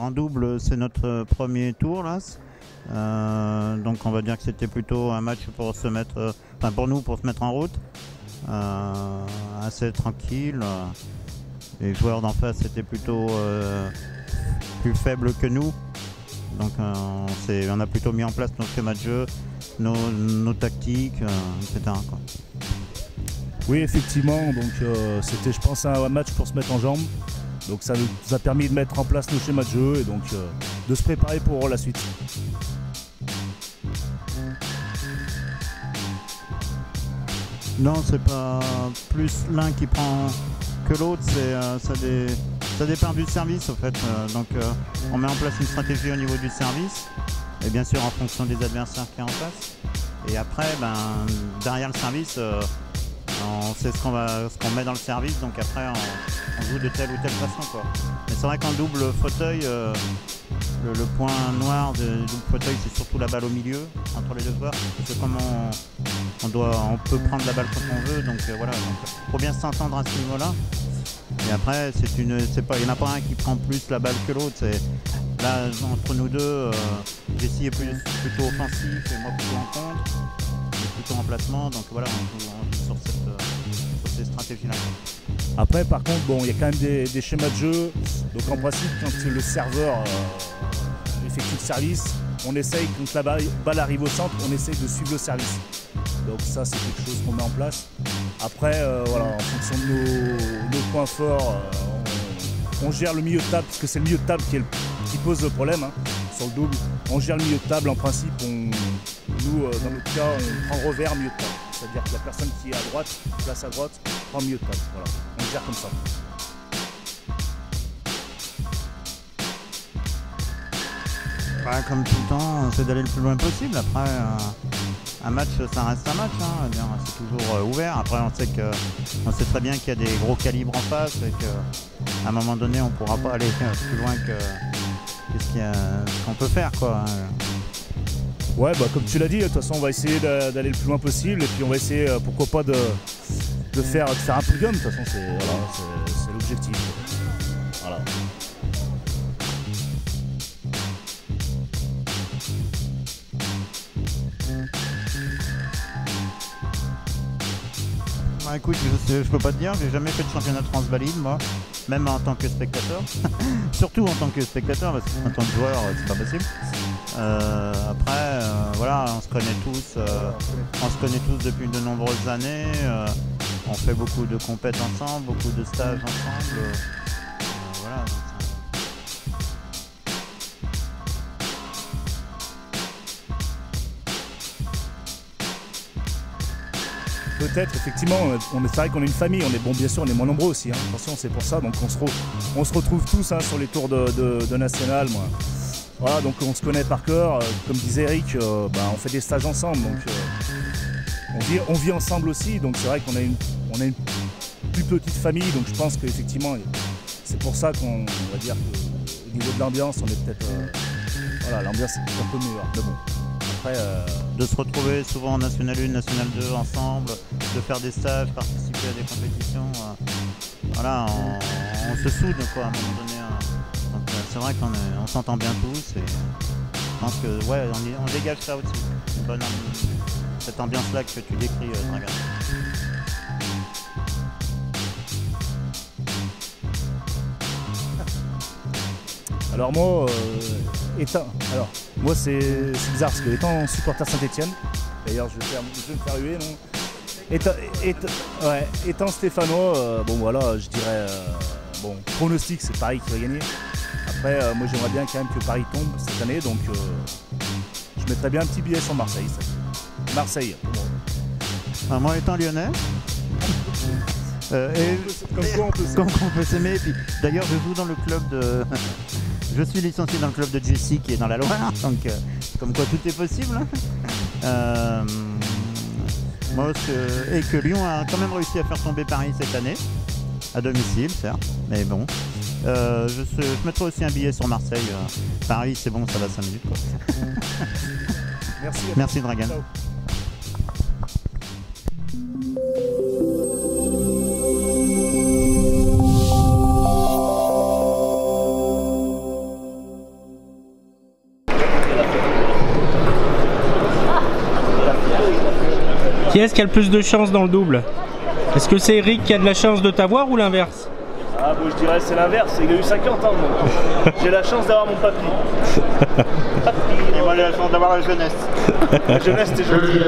en double, c'est notre premier tour là. Donc on va dire que c'était plutôt un match pour se mettre, pour nous pour se mettre en route, assez tranquille. Les joueurs d'en face étaient plutôt plus faibles que nous, donc on a plutôt mis en place nos schémas de jeu, nos tactiques, etc. quoi. Oui, effectivement, donc c'était, je pense, un match pour se mettre en jambes. Donc ça nous a permis de mettre en place nos schémas de jeu et donc de se préparer pour la suite. Non, c'est pas plus l'un qui prend que l'autre, ça dépend du service en fait. Donc on met en place une stratégie au niveau du service, et bien sûr en fonction des adversaires qui sont en face. Et après, derrière le service, on sait ce qu'on met dans le service, donc après on joue de telle ou telle façon quoi. Mais c'est vrai qu'en double fauteuil, le point noir du double fauteuil, c'est surtout la balle au milieu entre les deux joueurs, parce que comme on peut prendre la balle quand on veut, donc voilà, il faut bien s'entendre à ce niveau-là. Et après, il n'y en a pas un qui prend plus la balle que l'autre. Là, entre nous deux, Jessie est plutôt offensif et moi plutôt en contre, plutôt en placement, donc voilà, on joue sur ces stratégies-là. Après, par contre, bon, il y a quand même des schémas de jeu. Donc en principe, quand le serveur effectue le service, on essaye, quand la balle arrive au centre, on essaye de suivre le service. Donc ça, c'est quelque chose qu'on met en place. Après, voilà, en fonction de nos points forts, on gère le milieu de table, parce que c'est le milieu de table qui pose le problème. Hein. Sur le double, on gère le milieu de table. En principe, nous, dans notre cas, on prend revers milieu de table. C'est-à-dire que la personne qui est à droite, place à droite, prend milieu de table. Voilà, on gère comme ça. Comme tout le temps, c'est d'aller le plus loin possible. Après, un match, ça reste un match. Hein. C'est toujours ouvert. Après, on sait très bien qu'il y a des gros calibres en face et qu'à un moment donné, on ne pourra pas aller plus loin que ce qu'on peut faire, quoi. Ouais, comme tu l'as dit, de toute façon, on va essayer d'aller le plus loin possible et puis on va essayer, pourquoi pas, de faire un podium. De toute façon, c'est l'objectif. Voilà. Écoute, je peux pas te dire, j'ai jamais fait de championnat transvalide moi, même en tant que spectateur. Surtout en tant que spectateur, parce qu'en tant que joueur, c'est pas possible. Après, voilà, on se connaît tous depuis de nombreuses années. On fait beaucoup de compètes ensemble, beaucoup de stages ensemble. Voilà. Peut-être, effectivement, c'est vrai qu'on est une famille, bien sûr, on est moins nombreux aussi, hein, attention, c'est pour ça, donc on se retrouve tous hein, sur les tours de National, moi. Voilà, donc on se connaît par cœur, comme disait Eric, on fait des stages ensemble, donc on vit ensemble aussi, donc c'est vrai qu'on a une plus petite famille, donc je pense qu'effectivement, c'est pour ça qu'on va dire qu'au niveau de l'ambiance, on est peut-être, voilà, l'ambiance est un peu meilleure, mais bon. Après, de se retrouver souvent en National 1, National 2 ensemble, de faire des stages, participer à des compétitions, voilà, on se soude quoi, à un moment donné. Donc c'est vrai qu'on s'entend bien tous et je pense que ouais, on dégage ça aussi, cette ambiance-là que tu décris, Dragan. Alors moi, moi c'est bizarre parce que étant supporter Saint-Etienne, d'ailleurs je vais me faire huer, non. Étant stéphanois, bon voilà, je dirais, pronostic c'est Paris qui va gagner. Après, moi j'aimerais bien quand même que Paris tombe cette année, donc je mettrais bien un petit billet sur Marseille. Marseille, pour moi. Moi étant lyonnais. Comme on peut s'aimer. D'ailleurs, je joue dans le club de. Je suis licencié dans le club de Jessie qui est dans la Loire, donc comme quoi tout est possible. Et que Lyon a quand même réussi à faire tomber Paris cette année, à domicile, certes, mais bon. Je mettrai aussi un billet sur Marseille. Paris, c'est bon, ça va 5 minutes. Quoi. Merci Dragan. Ciao. Qui est-ce qui a le plus de chance dans le double? Est-ce que c'est Eric qui a de la chance de t'avoir ou l'inverse? Ah bon, je dirais c'est l'inverse, il a eu 50 ans donc. J'ai la chance d'avoir mon papy. Et moi j'ai la chance d'avoir la jeunesse. La jeunesse, t'es gentil.